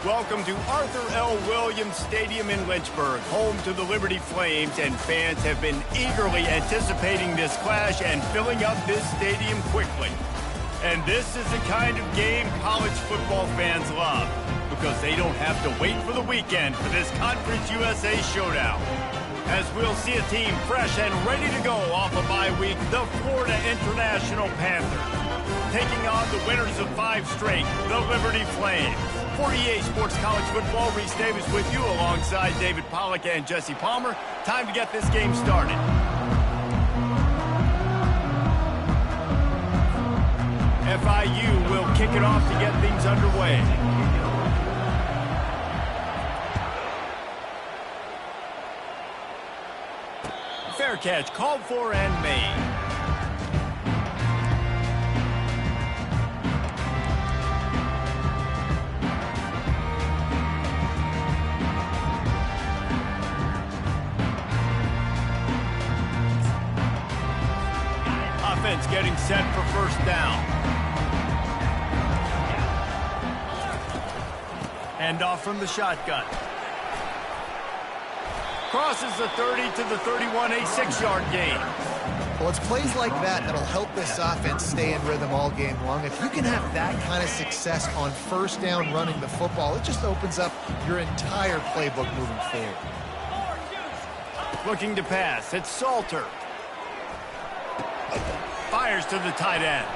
Welcome to Arthur L. Williams Stadium in Lynchburg, home to the Liberty Flames, and fans have been eagerly anticipating this clash and filling up this stadium quickly. And this is the kind of game college football fans love, because they don't have to wait for the weekend for this Conference USA showdown. As we'll see a team fresh and ready to go off a bye week, the Florida International Panthers, taking on the winners of 5 straight, the Liberty Flames. For EA Sports College Football, Reese Davis with you alongside David Pollack and Jesse Palmer. Time to get this game started. FIU will kick it off to get things underway. Fair catch called for and made. Offense getting set for first down. Hand off from the shotgun. Crosses the 30 to the 31, a 6-yard gain. Well, it's plays like that that'll help this offense stay in rhythm all game long. If you can have that kind of success on first down running the football, it just opens up your entire playbook moving forward. Looking to pass, it's Salter. Fires to the tight end.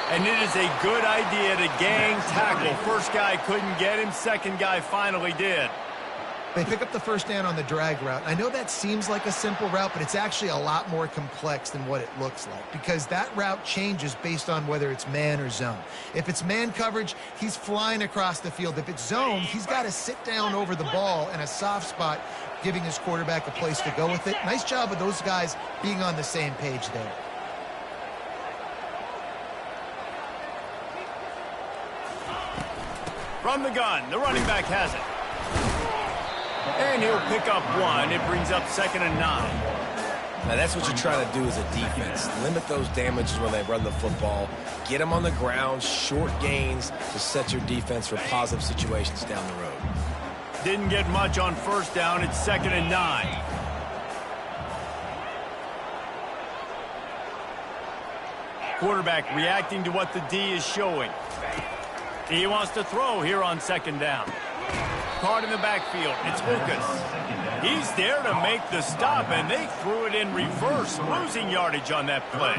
And it is a good idea to gang tackle. First guy couldn't get him, second guy finally did. They pick up the first down on the drag route. I know that seems like a simple route, but it's actually a lot more complex than what it looks like, because that route changes based on whether it's man or zone. If it's man coverage, he's flying across the field. If it's zone, he's got to sit down over the ball in a soft spot, giving his quarterback a place to go with it. Nice job of those guys being on the same page there. From the gun, the running back has it. And he'll pick up 1. It brings up 2nd and 9. Now that's what you're trying to do as a defense. Limit those damages when they run the football. Get them on the ground, short gains to set your defense for positive situations down the road. Didn't get much on first down. It's 2nd and 9. Quarterback reacting to what the D is showing. He wants to throw here on 2nd down. Caught in the backfield. It's Lucas. He's there to make the stop, and they threw it in reverse, losing yardage on that play.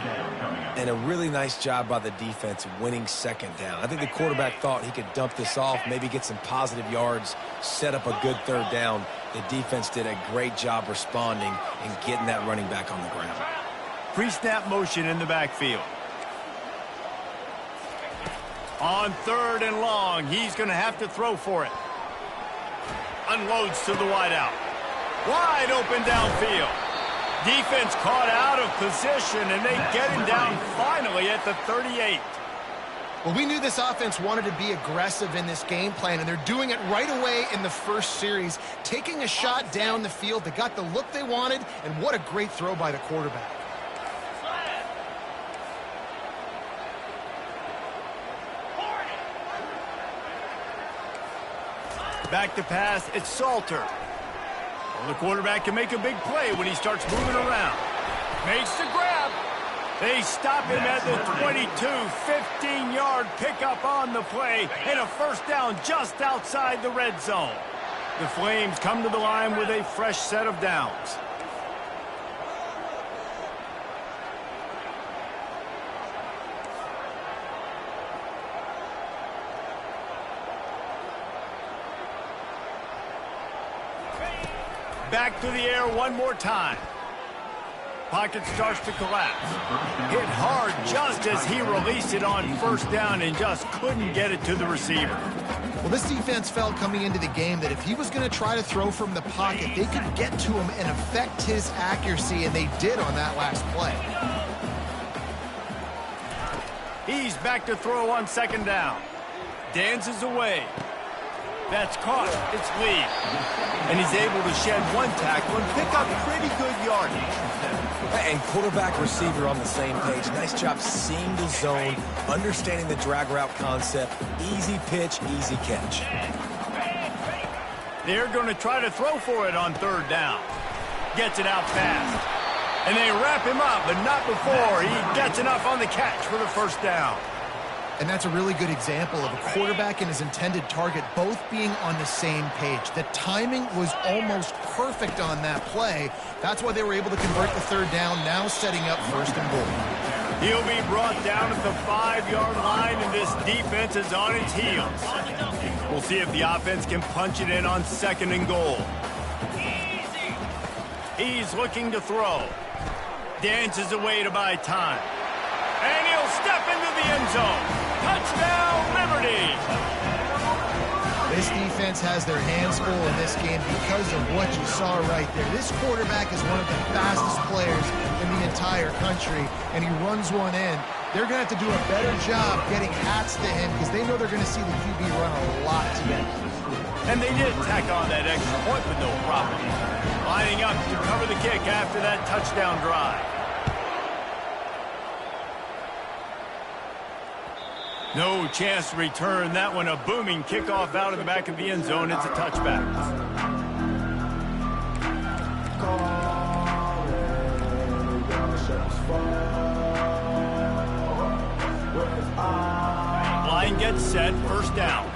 And a really nice job by the defense winning 2nd down. I think the quarterback thought he could dump this off, maybe get some positive yards, set up a good 3rd down. The defense did a great job responding and getting that running back on the ground. Pre-snap motion in the backfield. On 3rd and long, he's going to have to throw for it. Unloads to the wideout. Wide open downfield. Defense caught out of position, and they get him down finally at the 38. Well, we knew this offense wanted to be aggressive in this game plan, and they're doing it right away in the first series, taking a shot down the field. They got the look they wanted, and what a great throw by the quarterback. Back to pass, it's Salter. Well, the quarterback can make a big play when he starts moving around. Makes the grab. They stop him at the 22, 15-yard pickup on the play, and a first down just outside the red zone. The Flames come to the line with a fresh set of downs. Back to the air one more time. Pocket starts to collapse. Hit hard just as he released it on first down and just couldn't get it to the receiver. Well, this defense felt coming into the game that if he was going to try to throw from the pocket, they could get to him and affect his accuracy, and they did on that last play. He's back to throw on 2nd down. Dances away. That's caught. It's Lee. And he's able to shed one tackle and pick up pretty good yardage. And quarterback receiver on the same page. Nice job seeing the zone, understanding the drag route concept. Easy pitch, easy catch. They're going to try to throw for it on third down. Gets it out fast. And they wrap him up, but not before he gets enough on the catch for the first down. And that's a really good example of a quarterback and his intended target both being on the same page. The timing was almost perfect on that play. That's why they were able to convert the third down, now setting up first and goal. He'll be brought down at the 5-yard line, and this defense is on its heels. We'll see if the offense can punch it in on second and goal. He's looking to throw. Dances away to buy time. And he'll step into the end zone. Touchdown, Liberty! This defense has their hands full in this game because of what you saw right there. This quarterback is one of the fastest players in the entire country, and he runs one in. They're going to have to do a better job getting hats to him because they know they're going to see the QB run a lot today. And they did tack on that extra point with no problem. Lining up to cover the kick after that touchdown drive. No chance to return that one. A booming kickoff out of the back of the end zone. It's a touchback. Line gets set. First down.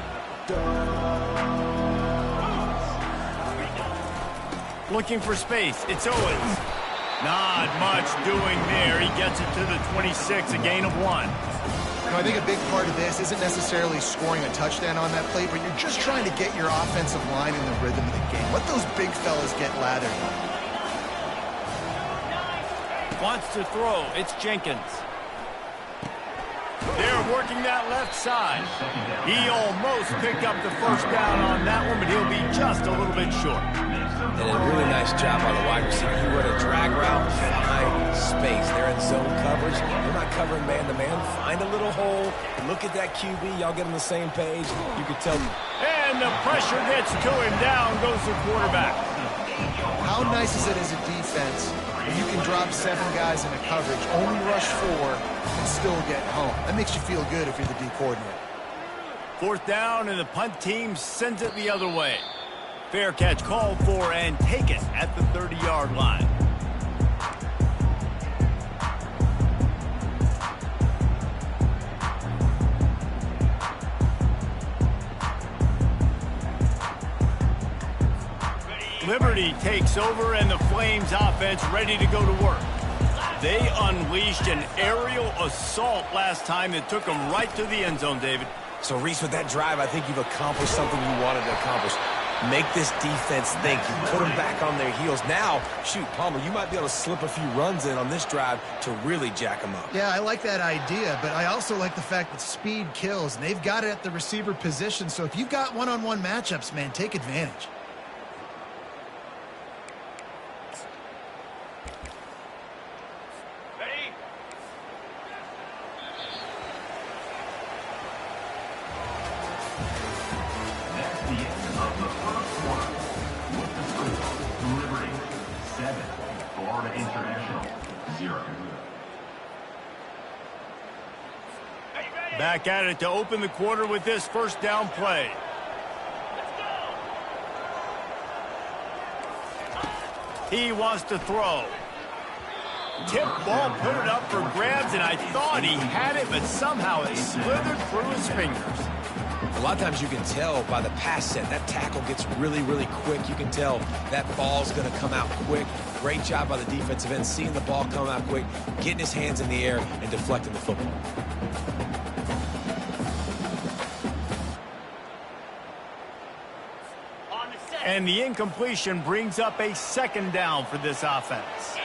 Looking for space. It's Owens. Not much doing there. He gets it to the 26, a gain of 1. I think a big part of this isn't necessarily scoring a touchdown on that play, but you're just trying to get your offensive line in the rhythm of the game. Let those big fellas get lathered. Wants to throw. It's Jenkins. They're working that left side. He almost picked up the first down on that one, but he'll be just a little bit short. And a really nice job by the wide receiver. He run a drag route, find space. They're in zone coverage. They're not covering man-to-man. Find a little hole. Look at that QB. Y'all get on the same page. You can tell. And the pressure gets to him. Down goes the quarterback. How nice is it as a defense when you can drop 7 guys in a coverage, only rush 4, and still get home? That makes you feel good if you're the D coordinator. Fourth down, and the punt team sends it the other way. Fair catch called for and taken at the 30-yard line. Liberty takes over, and the Flames offense ready to go to work. They unleashed an aerial assault last time that took them right to the end zone, David. So, Reese, with that drive, I think you've accomplished something you wanted to accomplish. Make this defense think. You put them back on their heels. Now, shoot, Palmer, you might be able to slip a few runs in on this drive to really jack them up. Yeah, I like that idea, but I also like the fact that speed kills, and they've got it at the receiver position. So if you've got one-on-one matchups, man, take advantage. Back at it to open the quarter with this first down play. He wants to throw. Tip ball, put it up for grabs, and I thought he had it, but somehow it slithered through his fingers. A lot of times you can tell by the pass set, that tackle gets really, really quick. You can tell that ball's going to come out quick. Great job by the defensive end, seeing the ball come out quick, getting his hands in the air, and deflecting the football. And the incompletion brings up a second down for this offense.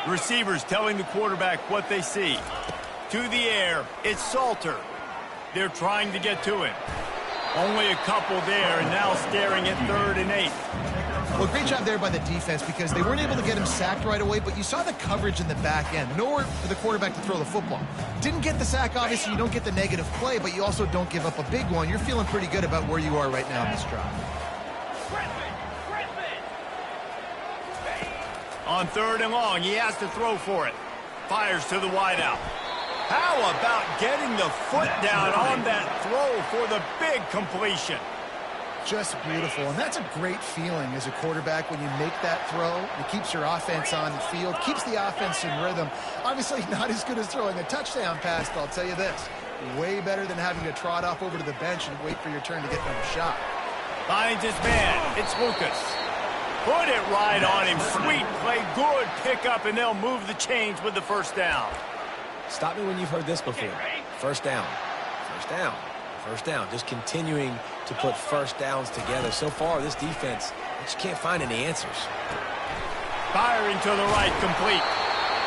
Receivers telling the quarterback what they see. To the air, it's Salter. They're trying to get to him. Only a couple there, and now staring at 3rd and 8. Well, great job there by the defense because they weren't able to get him sacked right away, but you saw the coverage in the back end. Nowhere for the quarterback to throw the football. Didn't get the sack, obviously. You don't get the negative play, but you also don't give up a big one. You're feeling pretty good about where you are right now in this drive. On 3rd and long, he has to throw for it. Fires to the wideout. How about getting the foot down on that throw for the big completion? Just beautiful, and that's a great feeling as a quarterback when you make that throw. It keeps your offense on the field, keeps the offense in rhythm. Obviously not as good as throwing a touchdown pass, but I'll tell you this, way better than having to trot off over to the bench and wait for your turn to get another shot. Finds his man. It's Lucas. Put it right on him. Sweet play, good pickup, and they'll move the chains with the first down. Stop me when you've heard this before. First down. First down. First down. Just continuing to put first downs together. So far, this defense just can't find any answers. Firing to the right, complete.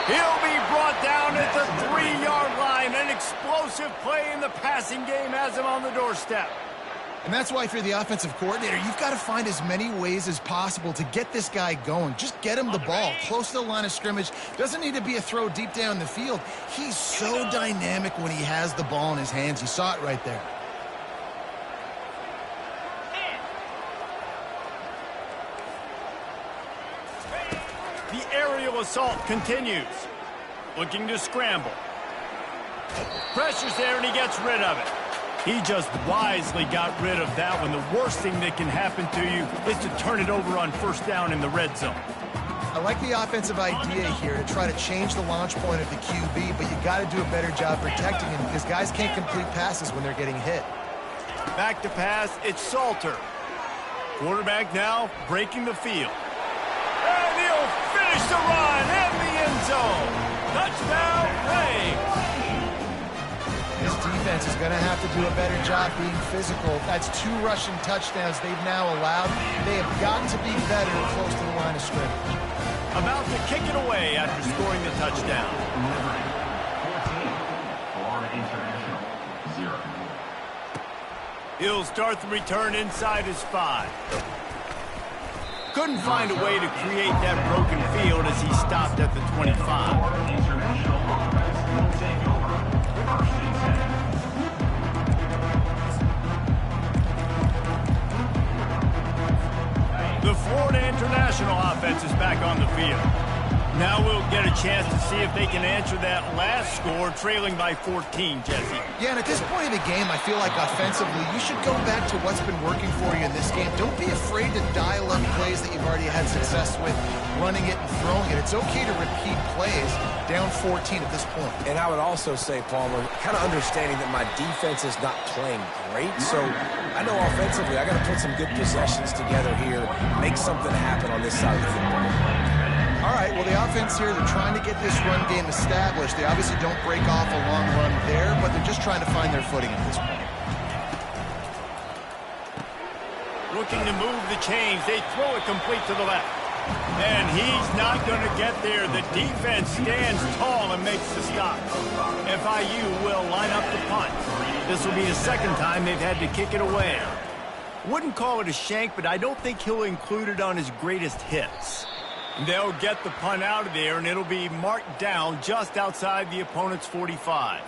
He'll be brought down at the 3-yard line. An explosive play in the passing game has him on the doorstep. And that's why if you're the offensive coordinator, you've got to find as many ways as possible to get this guy going. Just get him the ball close to the line of scrimmage. Doesn't need to be a throw deep down the field. He's so dynamic when he has the ball in his hands. You saw it right there. The aerial assault continues. Looking to scramble. Pressure's there and he gets rid of it. He just wisely got rid of that one. The worst thing that can happen to you is to turn it over on first down in the red zone. I like the offensive idea here to try to change the launch point of the QB, but you got to do a better job protecting him because guys can't complete passes when they're getting hit. Back to pass, it's Salter. Quarterback now breaking the field. And he'll finish the run in the end zone. Touchdown, Braves. This defense is going to have to do a better job being physical. That's 2 rushing touchdowns they've now allowed. They have got to be better close to the line of scrimmage. About to kick it away after scoring the touchdown. He'll start the return inside his 5. Couldn't find a way to create that broken field as he stopped at the 25. The Florida International offense is back on the field. Now we'll get a chance to see if they can answer that last score, trailing by 14, Jesse. Yeah, and at this point in the game, I feel like offensively, you should go back to what's been working for you in this game. Don't be afraid to dial up plays that you've already had success with, running it and throwing it. It's okay to repeat plays down 14 at this point. And I would also say, Palmer, kind of understanding that my defense is not playing great, so I know offensively I got to put some good possessions together here, make something happen on this side of the football. All right, well, the offense here, they're trying to get this run game established. They obviously don't break off a long run there, but they're just trying to find their footing at this point. Looking to move the chains. They throw it complete to the left. And he's not going to get there. The defense stands tall and makes the stop. FIU will line up the punt. This will be the second time they've had to kick it away. Wouldn't call it a shank, but I don't think he'll include it on his greatest hits. They'll get the punt out of there, and it'll be marked down just outside the opponent's 45.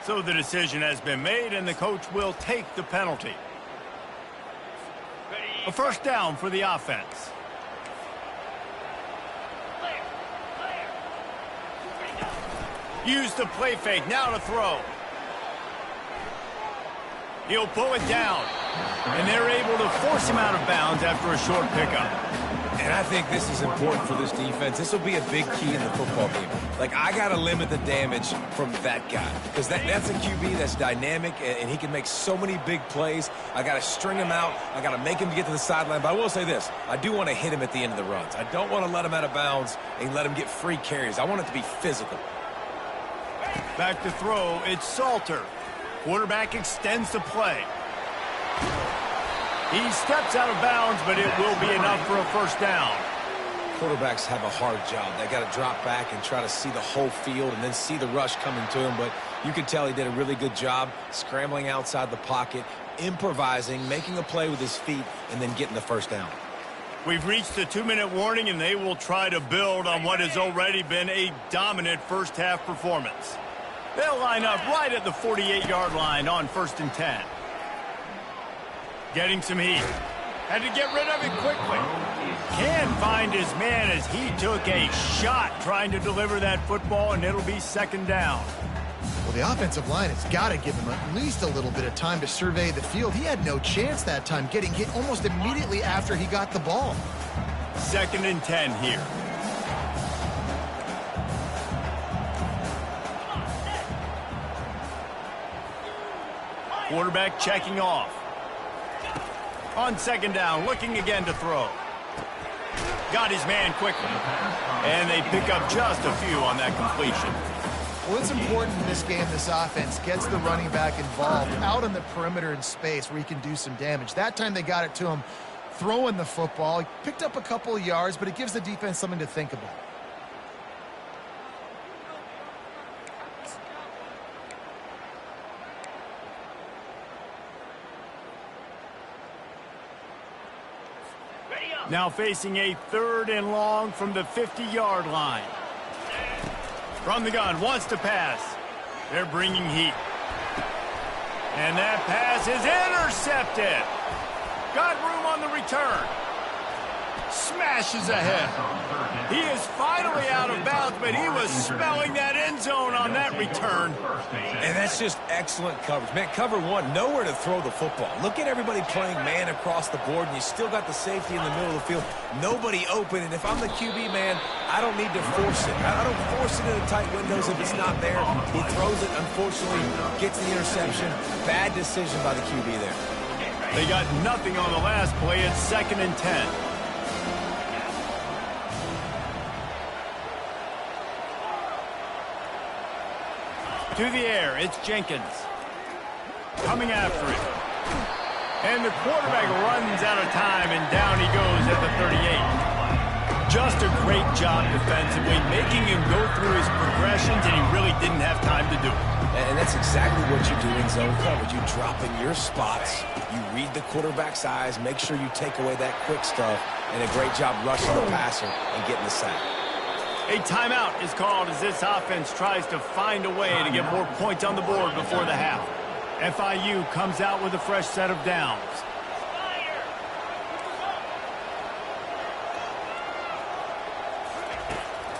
So the decision has been made, and the coach will take the penalty. A first down for the offense. Use the play fake, now to throw. He'll pull it down, and they're able to force him out of bounds after a short pickup. And I think this is important for this defense. This will be a big key in the football game. Like, I got to limit the damage from that guy because that's a QB that's dynamic, and he can make so many big plays. I got to string him out. I got to make him get to the sideline. But I will say this. I do want to hit him at the end of the runs. I don't want to let him out of bounds and let him get free carries. I want it to be physical. Back to throw. It's Salter. Quarterback extends the play. He steps out of bounds, but it will be enough for a first down. Quarterbacks have a hard job. They got to drop back and try to see the whole field and then see the rush coming to him. But you can tell he did a really good job scrambling outside the pocket, improvising, making a play with his feet, and then getting the first down. We've reached the 2-minute warning, and they will try to build on what has already been a dominant first-half performance. They'll line up right at the 48-yard line on 1st and 10. Getting some heat. Had to get rid of it quickly. Can find his man as he took a shot trying to deliver that football, and it'll be 2nd down. Well, the offensive line has got to give him at least a little bit of time to survey the field. He had no chance that time, getting hit almost immediately after he got the ball. 2nd and 10 here. Quarterback checking off. On 2nd down, looking again to throw. Got his man quickly. And they pick up just a few on that completion. Well, it's important in this game this offense gets the running back involved out on the perimeter in space where he can do some damage. That time they got it to him throwing the football. He picked up a couple of yards, but it gives the defense something to think about. Now facing a 3rd and long from the 50-yard line. From the gun, wants to pass. They're bringing heat. And that pass is intercepted. Got room on the return. Smashes ahead. He is finally out of bounds, but he was smelling that end zone on that return. And that's just excellent coverage. Man, cover one, nowhere to throw the football. Look at everybody playing man across the board, and you still got the safety in the middle of the field. Nobody open, and if I'm the QB, man, I don't need to force it. I don't force it into tight windows if it's not there. He throws it, unfortunately, gets the interception. Bad decision by the QB there. They got nothing on the last play. It's 2nd and 10. To the air, it's Jenkins. Coming after it. And the quarterback runs out of time, and down he goes at the 38. Just a great job defensively, making him go through his progressions, and he really didn't have time to do it. And that's exactly what you do in zone coverage. You drop in your spots, you read the quarterback's eyes, make sure you take away that quick stuff, and a great job rushing the passer and getting the sack. A timeout is called as this offense tries to find a way to get more points on the board before the half. FIU comes out with a fresh set of downs.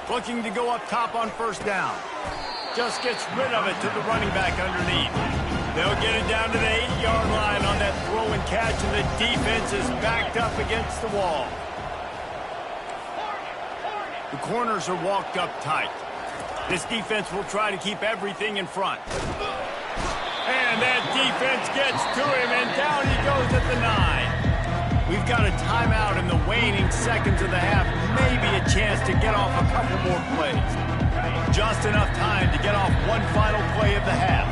Looking to go up top on 1st down. Just gets rid of it to the running back underneath. They'll get it down to the 8-yard line on that throw and catch, and the defense is backed up against the wall. The corners are walked up tight. This defense will try to keep everything in front. And that defense gets to him, and down he goes at the 9. We've got a timeout in the waning seconds of the half. Maybe a chance to get off a couple more plays. Just enough time to get off one final play of the half.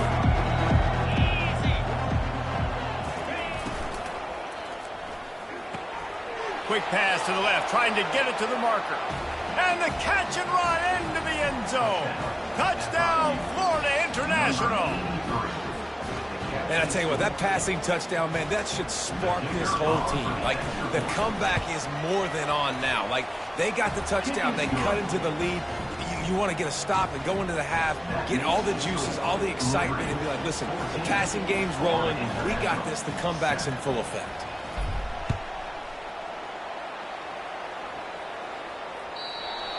Quick pass to the left, trying to get it to the marker. And the catch and run into the end zone. Touchdown, Florida International. And I tell you what, that passing touchdown, man, that should spark this whole team. Like, the comeback is more than on now. Like, they got the touchdown. They cut into the lead. You want to get a stop and go into the half, get all the juices, all the excitement, and be like, listen, the passing game's rolling. We got this. The comeback's in full effect.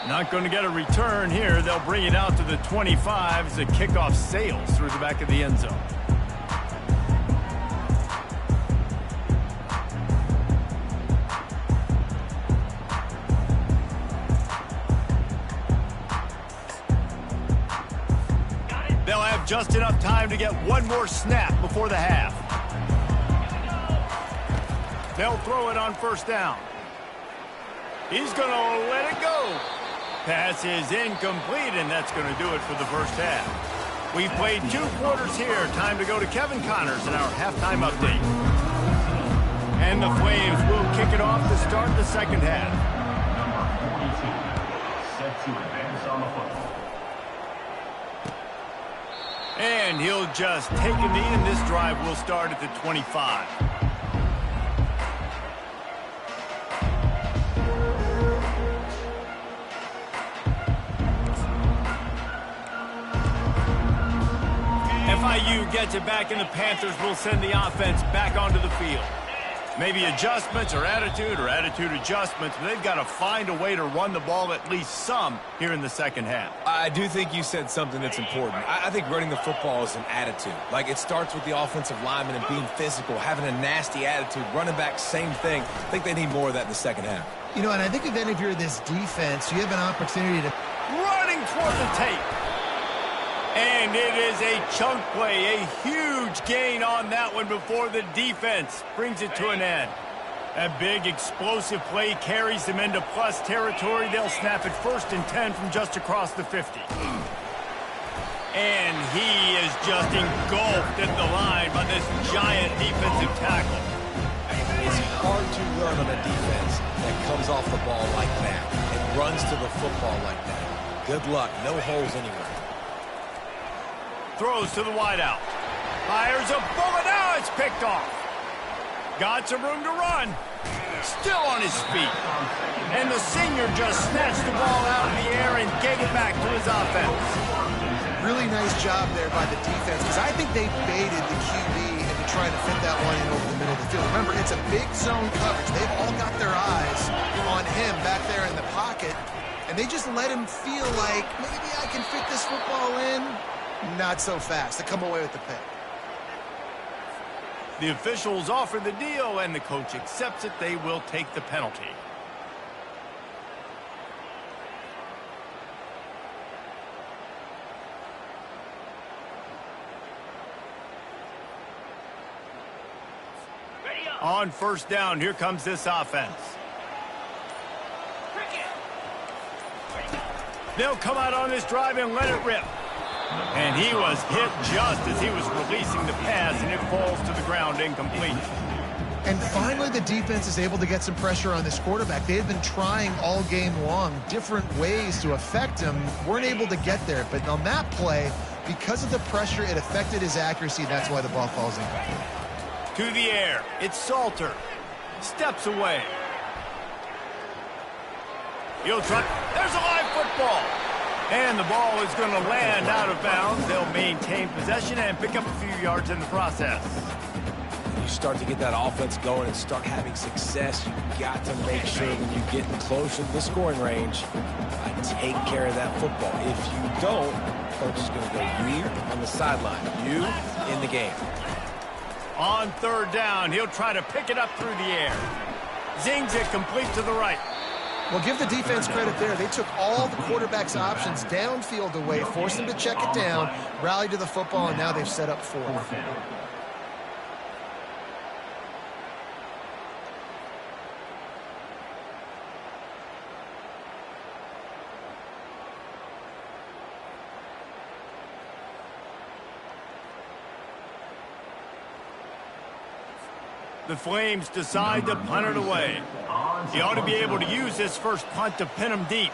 Not going to get a return here. They'll bring it out to the 25 as the kickoff sails through the back of the end zone. They'll have just enough time to get one more snap before the half. They'll throw it on 1st down. He's going to let it go. Pass is incomplete, and that's going to do it for the 1st half. We've played 2 quarters here. Time to go to Kevin Connors in our halftime update. And the Flames will kick it off to start the 2nd half. Set to advance on the football. And he'll just take a knee, and this drive will start at the 25. FIU gets it back, and the Panthers will send the offense back onto the field. Maybe adjustments or attitude adjustments, but they've got to find a way to run the ball at least some here in the second half. I do think you said something that's important. I think running the football is an attitude. Like, it starts with the offensive lineman and being physical, having a nasty attitude. Running back, same thing. I think they need more of that in the second half. You know, and I think if you're this defense, you have an opportunity to... Running toward the tape. And it is a chunk play, a huge gain on that one before the defense brings it to an end. A big explosive play carries them into plus territory. They'll snap it 1st and 10 from just across the 50. And he is just engulfed at the line by this giant defensive tackle. It's hard to run on a defense that comes off the ball like that and runs to the football like that. Good luck. No holes anywhere. Throws to the wideout. Fires a bullet. Now it's picked off. Got some room to run. Still on his feet. And the senior just snatched the ball out of the air and gave it back to his offense. Really nice job there by the defense, because I think they baited the QB into trying to fit that one in over the middle of the field. Remember, it's a big zone coverage. They've all got their eyes on him back there in the pocket, and they just let him feel like, maybe I can fit this football in. Not so fast. They come away with the pick. The officials offer the deal, and the coach accepts it. They will take the penalty. On 1st down, here comes this offense. They'll come out on this drive and let it rip. And he was hit just as he was releasing the pass, and it falls to the ground incomplete. And finally, the defense is able to get some pressure on this quarterback. They had been trying all game long different ways to affect him, weren't able to get there. But on that play, because of the pressure, it affected his accuracy. That's why the ball falls incomplete. To the air, it's Salter. Steps away. He'll try. There's a live football. And the ball is going to land out of bounds. They'll maintain possession and pick up a few yards in the process. You start to get that offense going and start having success, you've got to make sure when you get closer to the scoring range, take care of that football. If you don't, coach is going to go you on the sideline, you in the game. On 3rd down, he'll try to pick it up through the air. Zings it complete to the right. Well, give the defense credit there. They took all the quarterback's options downfield away, forced them to check it down, rallied to the football, and now they've set up 4. The Flames decide to punt it away. He ought to be able to use this first punt to pin him deep.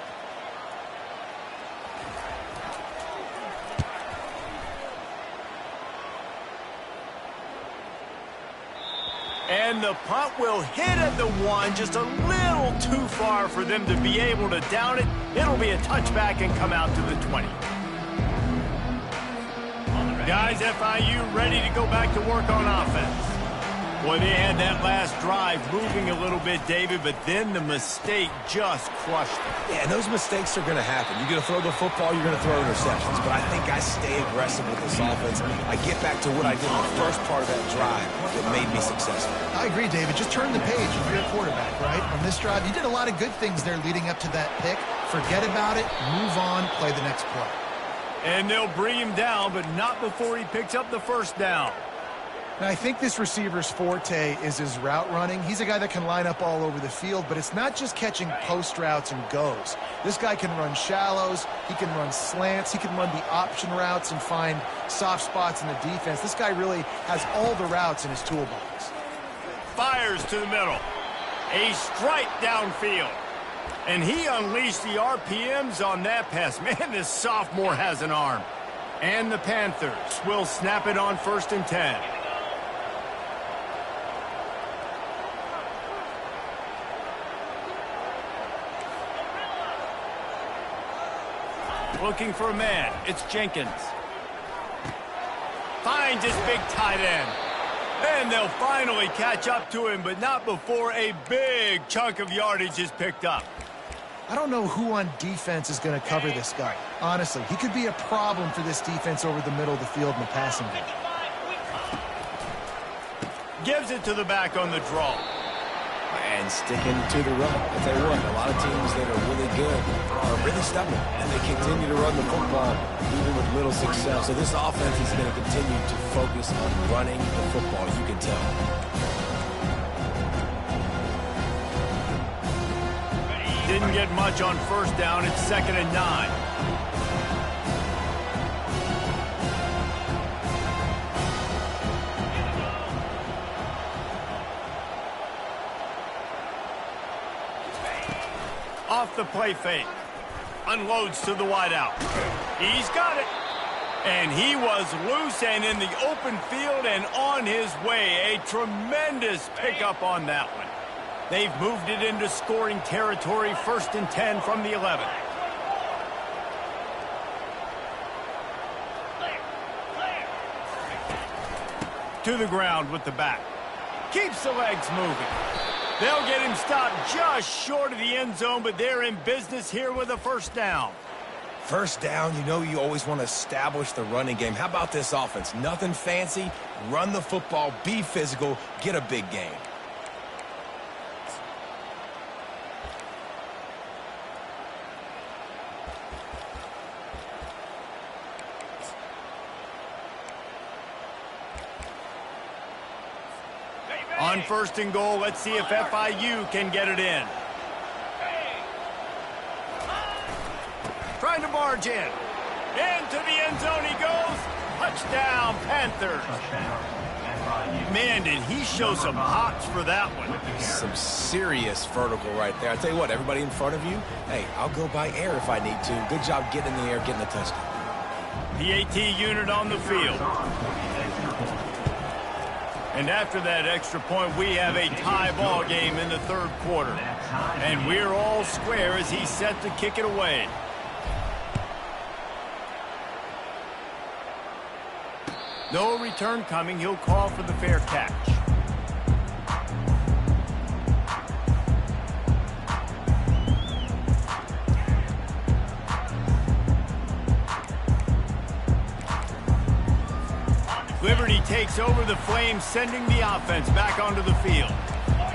And the punt will hit at the 1, just a little too far for them to be able to down it. It'll be a touchback and come out to the 20. Guys, FIU ready to go back to work on offense. Boy, they had that last drive moving a little bit, David, but then the mistake just crushed them. Yeah, and those mistakes are going to happen. You're going to throw the football, you're going to throw interceptions. But I think I stay aggressive with this offense. I get back to what I did in the first part of that drive that made me successful. I agree, David. Just turn the page if you're a quarterback, right? On this drive, you did a lot of good things there leading up to that pick. Forget about it, move on, play the next play. And they'll bring him down, but not before he picks up the 1st down. Now, I think this receiver's forte is his route running. He's a guy that can line up all over the field, but it's not just catching post routes and goes. This guy can run shallows, he can run slants, he can run the option routes and find soft spots in the defense. This guy really has all the routes in his toolbox. Fires to the middle. A strike downfield. And he unleashed the RPMs on that pass. Man, this sophomore has an arm. And the Panthers will snap it on 1st and 10. Looking for a man. It's Jenkins. finds his big tight end. And they'll finally catch up to him, but not before a big chunk of yardage is picked up. I don't know who on defense is going to cover this guy. Honestly, he could be a problem for this defense over the middle of the field in the passing game. Gives it to the back on the draw. And sticking to the run. I'll tell you what, a lot of teams that are really good are really stubborn, and they continue to run the football even with little success. So this offense is going to continue to focus on running the football, you can tell. Didn't get much on first down. It's 2nd and 9. Off the play fake. Unloads to the wideout. He's got it. And he was loose and in the open field and on his way. A tremendous pickup on that one. They've moved it into scoring territory. 1st and 10 from the 11. To the ground with the back. Keeps the legs moving. They'll get him stopped just short of the end zone, but they're in business here with a first down. First down, you know you always want to establish the running game. How about this offense? Nothing fancy. Run the football, be physical, get a big gain. On 1st and goal, let's see if FIU can get it in. Trying to barge in. Into the end zone he goes. Touchdown, Panthers. Man, did he show some hops for that one. Some serious vertical right there. I tell you what, everybody in front of you, hey, I'll go by air if I need to. Good job getting in the air, getting the touchdown. The AT unit on the field. And after that extra point, we have a tie ball game in the 3rd quarter. And we're all square as he's set to kick it away. No return coming. He'll call for the fair catch. Liberty takes over the Flames, sending the offense back onto the field.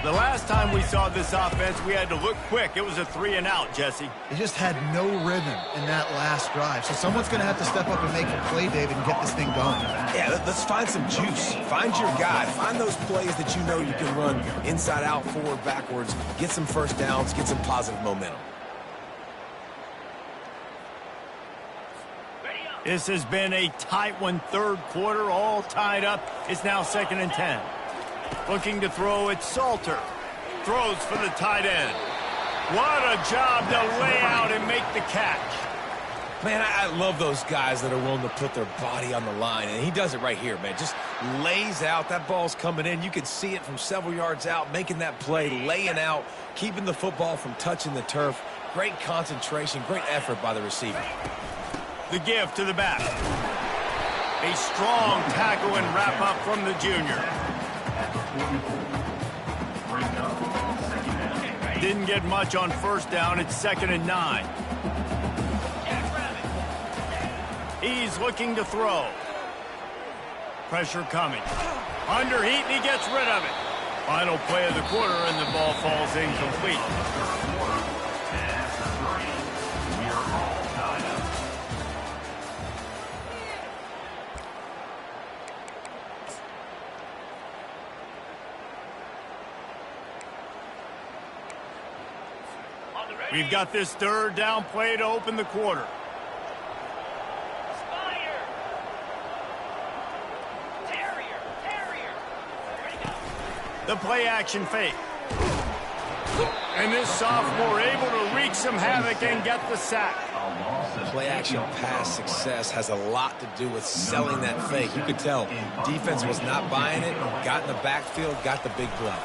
The last time we saw this offense, we had to look quick. It was a 3-and-out, Jesse. They just had no rhythm in that last drive. So someone's going to have to step up and make a play, David, and get this thing going. Yeah, let's find some juice. Find your guy. Find those plays that you know you can run inside out, forward, backwards. Get some first downs. Get some positive momentum. This has been a tight one. 3rd quarter, all tied up. It's now 2nd and 10. Looking to throw, it's Salter. Throws for the tight end. What a job to lay out and make the catch. Man, I love those guys that are willing to put their body on the line, and he does it right here, man. Just lays out. That ball's coming in. You can see it from several yards out, making that play, laying out, keeping the football from touching the turf. Great concentration, great effort by the receiver. The give to the back. A strong tackle and wrap up from the junior. Didn't get much on first down. It's 2nd and 9. He's looking to throw. Pressure coming. Under heat, and he gets rid of it. Final play of the quarter, and the ball falls incomplete. We've got this 3rd down play to open the quarter. The play action fake. And this sophomore able to wreak some havoc and get the sack. Play action pass success has a lot to do with selling that fake. You could tell defense was not buying it, got in the backfield, got the big play.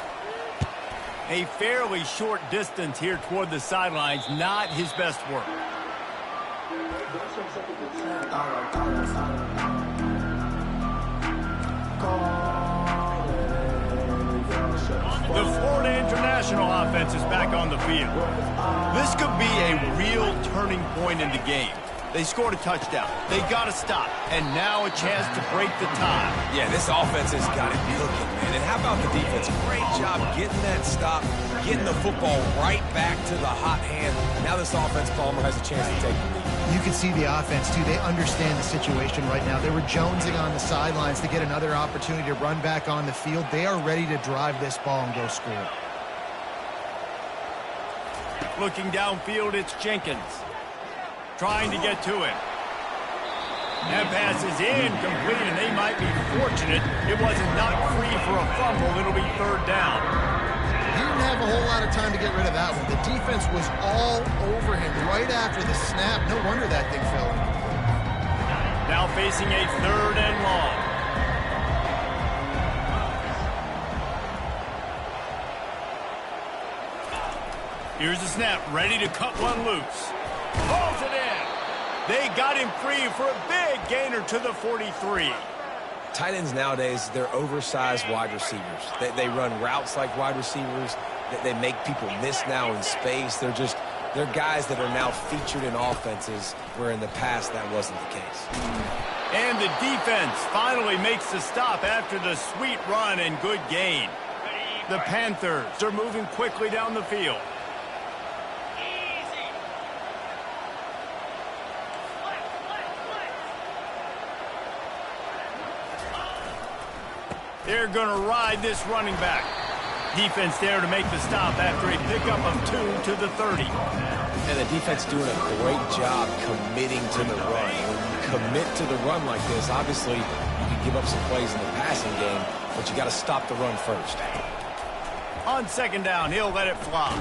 A fairly short distance here toward the sidelines, not his best work. professional offense is back on the field. This could be a real turning point in the game. They scored a touchdown. They got to stop. And now a chance to break the tie. Yeah, this offense has got it cooking, man. And how about the defense? Great job getting that stop, getting the football right back to the hot hand. Now this offense, Palmer, has a chance to take the lead. You can see the offense, too. They understand the situation right now. They were jonesing on the sidelines to get another opportunity to run back on the field. They are ready to drive this ball and go score. Looking downfield, it's Jenkins. Trying to get to him. That pass is incomplete, and they might be fortunate it wasn't knocked free for a fumble. It'll be third down. He didn't have a whole lot of time to get rid of that one. The defense was all over him right after the snap. No wonder that thing fell incomplete. Now facing a third and long. Here's the snap, ready to cut one loose. Pulls it in. They got him free for a big gainer to the 43. Tight ends nowadays, they're oversized wide receivers. They run routes like wide receivers. They make people miss now in space. They're guys that are now featured in offenses where in the past that wasn't the case. And the defense finally makes the stop after the sweet run and good gain. The Panthers are moving quickly down the field. They're going to ride this running back. Defense there to make the stop after a pickup of 2 to the 30. And the defense doing a great job committing to the run. When you commit to the run like this, obviously you can give up some plays in the passing game, but you got to stop the run first. On second down, he'll let it fly.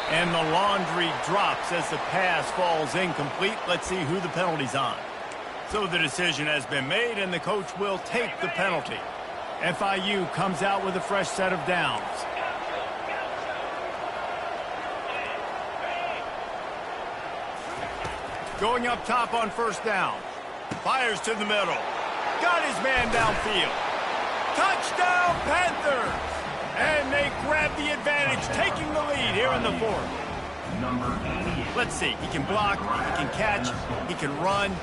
And the laundry drops as the pass falls incomplete. Let's see who the penalty's on. So the decision has been made, and the coach will take the penalty. FIU comes out with a fresh set of downs. Going up top on first down. Fires to the middle. Got his man downfield. Touchdown, Panthers! And they grab the advantage, taking the lead here in the fourth. Let's see. He can block, he can catch, he can run.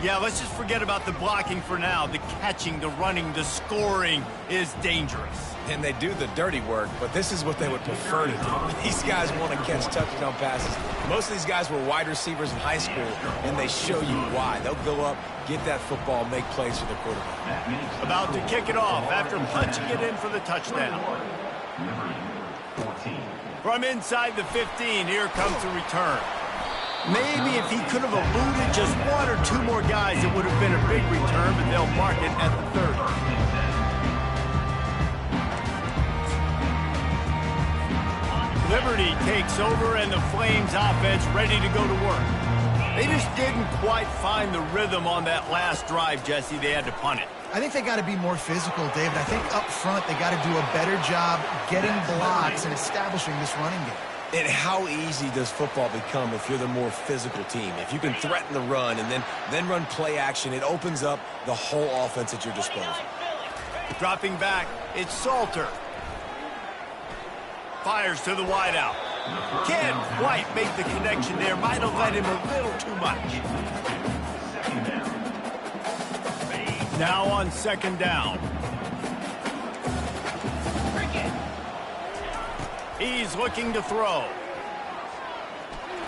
Yeah, let's just forget about the blocking for now. The catching, the running, the scoring is dangerous. And they do the dirty work, but this is what they would prefer to do. These guys want to catch touchdown passes. Most of these guys were wide receivers in high school, and they show you why. They'll go up, get that football, make plays for the quarterback. About to kick it off after punching it in for the touchdown. From inside the 15, here comes the return. Maybe if he could have eluded just one or two more guys, it would have been a big return, but they'll mark it at the 30. Liberty takes over, and the Flames offense ready to go to work. They just didn't quite find the rhythm on that last drive, Jesse. They had to punt it. I think they got to be more physical, David. I think up front they got to do a better job getting blocks and establishing this running game. And how easy does football become if you're the more physical team? If you can threaten the run and then run play action, it opens up the whole offense at your disposal. Dropping back, it's Salter. Fires to the wideout. Can't quite make the connection there. Might have let him a little too much. Now on second down. He's looking to throw.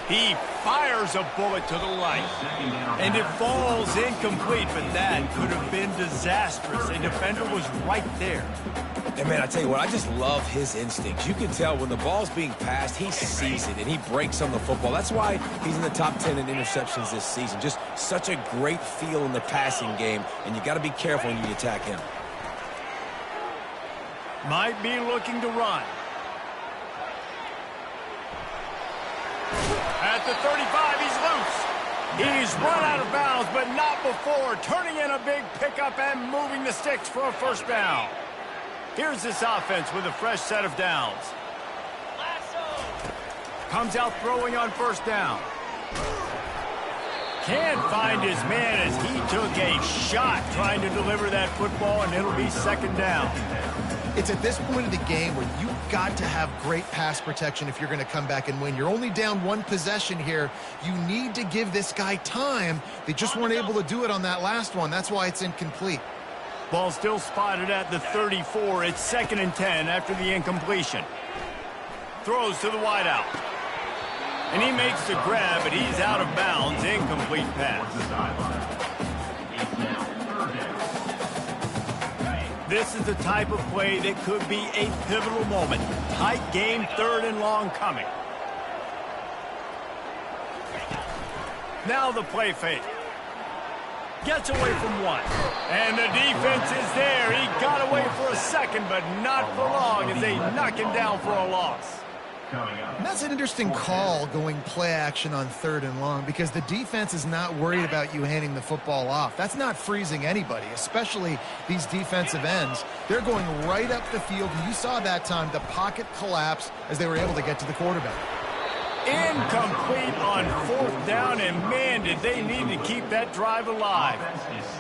He fires a bullet to the light. And it falls incomplete, but that could have been disastrous. A defender was right there. And, man, I tell you what, I just love his instincts. You can tell when the ball's being passed, he sees it, and he breaks on the football. That's why he's in the top 10 in interceptions this season. Just such a great feel in the passing game, and you got to be careful when you attack him. Might be looking to run. At the 35, he's loose. He's run out of bounds, but not before turning in a big pickup and moving the sticks for a first down. Here's this offense with a fresh set of downs. Comes out throwing on first down. Can't find his man as he took a shot trying to deliver that football, and it'll be second down. It's at this point of the game where you've got to have great pass protection if you're going to come back and win. You're only down one possession here. You need to give this guy time. They just weren't able to do it on that last one. That's why it's incomplete. Ball still spotted at the 34. It's 2nd and 10 after the incompletion. Throws to the wideout. And he makes the grab, but he's out of bounds. Incomplete pass. This is the type of play that could be a pivotal moment. Tight game, 3rd and long coming. Now the play fake. Gets away from one. And the defense is there. He got away for a second, but not for long as they knock him down for a loss. And that's an interesting call, going play action on 3rd and long, because the defense is not worried about you handing the football off. That's not freezing anybody, especially these defensive ends. They're going right up the field, and you saw that time the pocket collapse as they were able to get to the quarterback. Incomplete on 4th down, and man, did they need to keep that drive alive.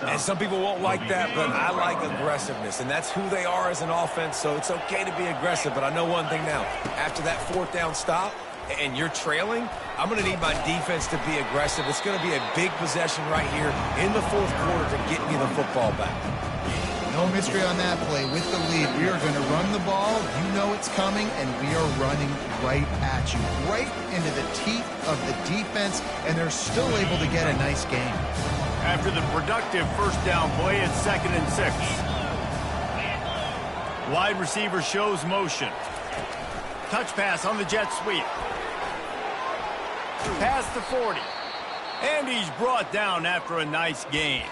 And some people won't like that, but I like aggressiveness, and that's who they are as an offense, so it's okay to be aggressive. But I know one thing now. After that 4th down stop and you're trailing, I'm going to need my defense to be aggressive. It's going to be a big possession right here in the 4th quarter to get me the football back. No mystery on that play. With the lead, we are going to run the ball. You know it's coming, and we are running right at you, right into the teeth of the defense, and they're still able to get a nice game. After the productive 1st down play, it's 2nd and 6. Wide receiver shows motion. Touch pass on the jet sweep. Past the 40. And he's brought down after a nice gain.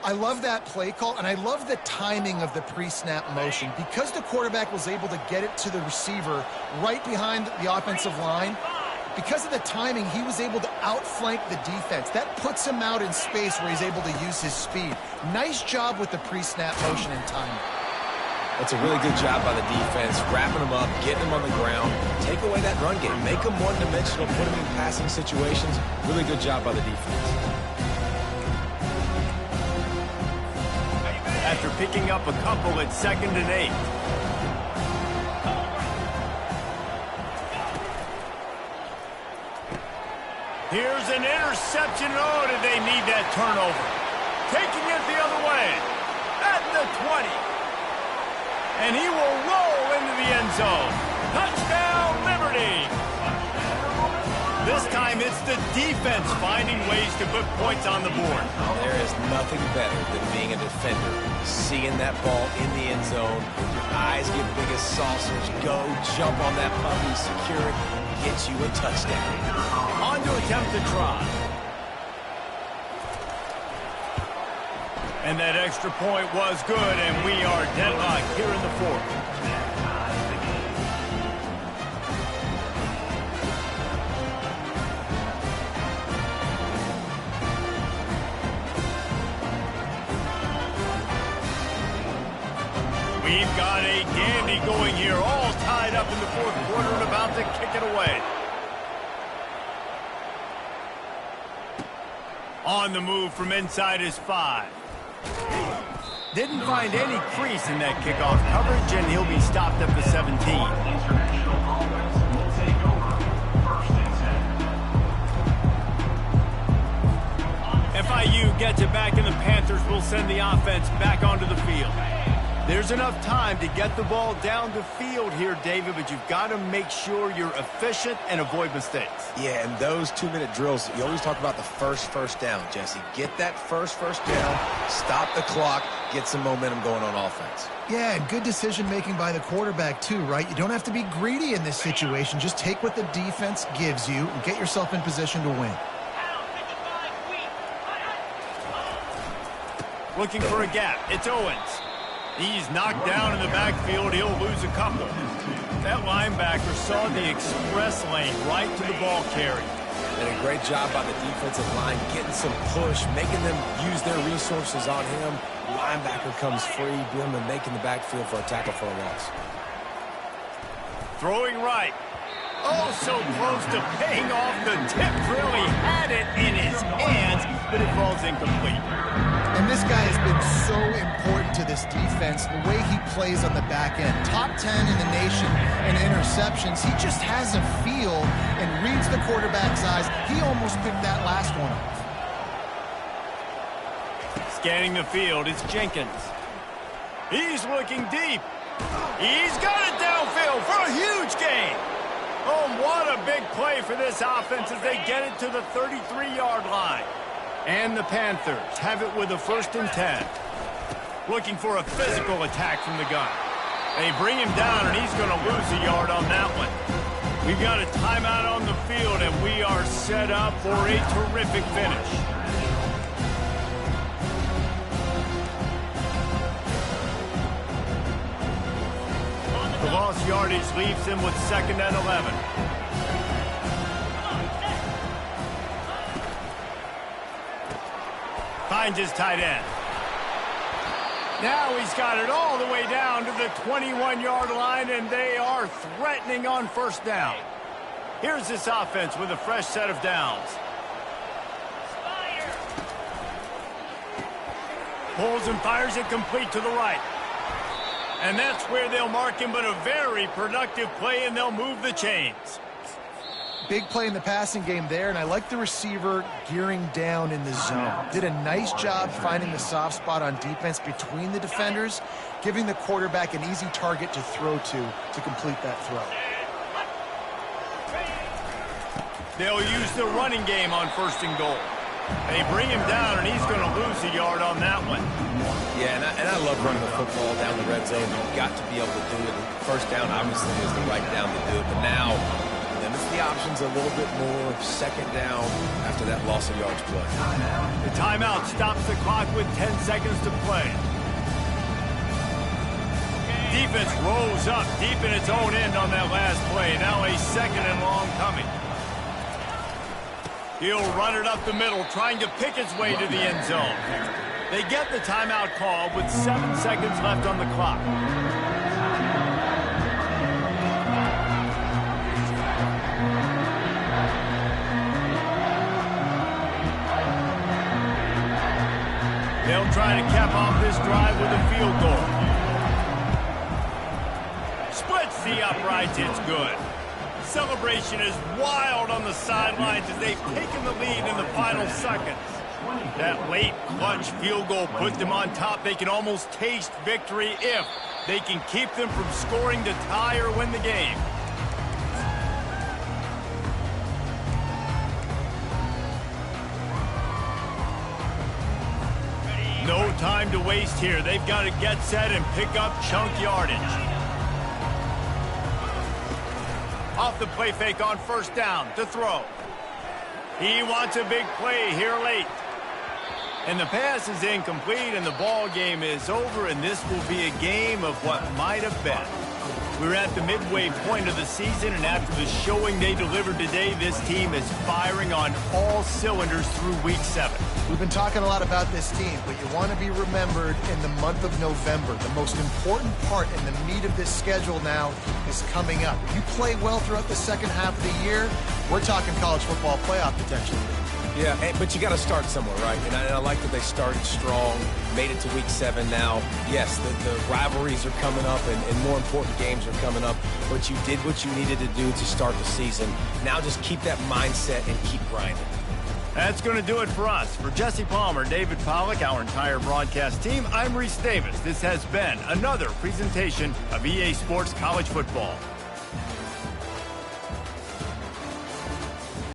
I love that play call, and I love the timing of the pre-snap motion. Because the quarterback was able to get it to the receiver right behind the offensive line, because of the timing, he was able to outflank the defense. That puts him out in space where he's able to use his speed. Nice job with the pre-snap motion and timing. That's a really good job by the defense, wrapping them up, getting them on the ground, take away that run game, make them one-dimensional, put them in passing situations. Really good job by the defense. After picking up a couple, it's 2nd and 8. Here's an interception. Oh, did they need that turnover? Taking it the other way. At the 20. And he will roll into the end zone. Touchdown, Liberty. This time it's the defense finding ways to put points on the board. There is nothing better than being a defender. Seeing that ball in the end zone, your eyes get big as saucers. Go, jump on that puppy, secure it, get you a touchdown. On to attempt the try. And that extra point was good, and we are deadlocked here in the 4th. We've got a dandy going here, all tied up in the 4th quarter and about to kick it away. On the move from inside his 5. Didn't find any crease in that kickoff coverage, and he'll be stopped at the 17. FIU gets it back, and the Panthers will send the offense back onto the field. There's enough time to get the ball down the field here, David, but you've got to make sure you're efficient and avoid mistakes. Yeah, and those 2-minute drills, you always talk about the first down, Jesse. Get that first down, stop the clock, get some momentum going on offense. Yeah, and good decision-making by the quarterback, too, right? You don't have to be greedy in this situation. Just take what the defense gives you and get yourself in position to win. Looking for a gap. It's Owens. He's knocked down in the backfield. He'll lose a couple. That linebacker saw the express lane right to the ball carry. And a great job by the defensive line, getting some push, making them use their resources on him. Linebacker comes free, boom, and making the backfield for a tackle for a loss. Throwing right. Oh, so close to paying off the tip drill. He had it in his hands, but it falls incomplete. And this guy has been so important to this defense, the way he plays on the back end. Top 10 in the nation in interceptions. He just has a feel and reads the quarterback's eyes. He almost picked that last one off. Scanning the field, it's Jenkins. He's looking deep. He's got it downfield for a huge gain. Oh, what a big play for this offense as they get it to the 33-yard line. And the Panthers have it with a 1st and 10. Looking for a physical attack from the gun. They bring him down, and he's going to lose a yard on that one. We've got a timeout on the field, and we are set up for a terrific finish. The lost yardage leaves him with 2nd and 11. Finds his tight end. Now he's got it all the way down to the 21-yard line, and they are threatening on 1st down. Here's this offense with a fresh set of downs. Pulls and fires it complete to the right. And that's where they'll mark him, but a very productive play, and they'll move the chains. Big play in the passing game there, and I like the receiver gearing down in the zone. Did a nice job finding the soft spot on defense between the defenders, giving the quarterback an easy target to throw to complete that throw. They'll use the running game on 1st and goal. They bring him down, and he's going to lose a yard on that one. Yeah, and I love running the football down the red zone. You've got to be able to do it. 1st down, obviously, is the right down to do it. But now, limits the options a little bit more. 2nd down after that loss of yards play. The timeout stops the clock with 10 seconds to play. Defense rolls up deep in its own end on that last play. Now a 2nd and long coming. He'll run it up the middle, trying to pick his way to the end zone. They get the timeout call with 7 seconds left on the clock. They'll try to cap off this drive with a field goal. Splits the uprights, it's good. Celebration is wild on the sidelines as they've taken the lead in the final seconds. That late clutch field goal put them on top. They can almost taste victory if they can keep them from scoring to tie or win the game. No time to waste here. They've got to get set and pick up chunk yardage. Off the play fake on 1st down to throw. He wants a big play here late. And the pass is incomplete, and the ball game is over, and this will be a game of what might have been. We're at the midway point of the season, and after the showing they delivered today, this team is firing on all cylinders through Week 7. We've been talking a lot about this team, but you want to be remembered in the month of November. The most important part and the meat of this schedule now is coming up. If you play well throughout the 2nd half of the year, we're talking college football playoff potential. Yeah, but you got to start somewhere, right? And I like that they started strong, made it to Week 7 now. Yes, the rivalries are coming up, and more important games are coming up, but you did what you needed to do to start the season. Now just keep that mindset and keep grinding. That's going to do it for us. For Jesse Palmer, David Pollack, our entire broadcast team, I'm Reese Davis. This has been another presentation of EA Sports College Football.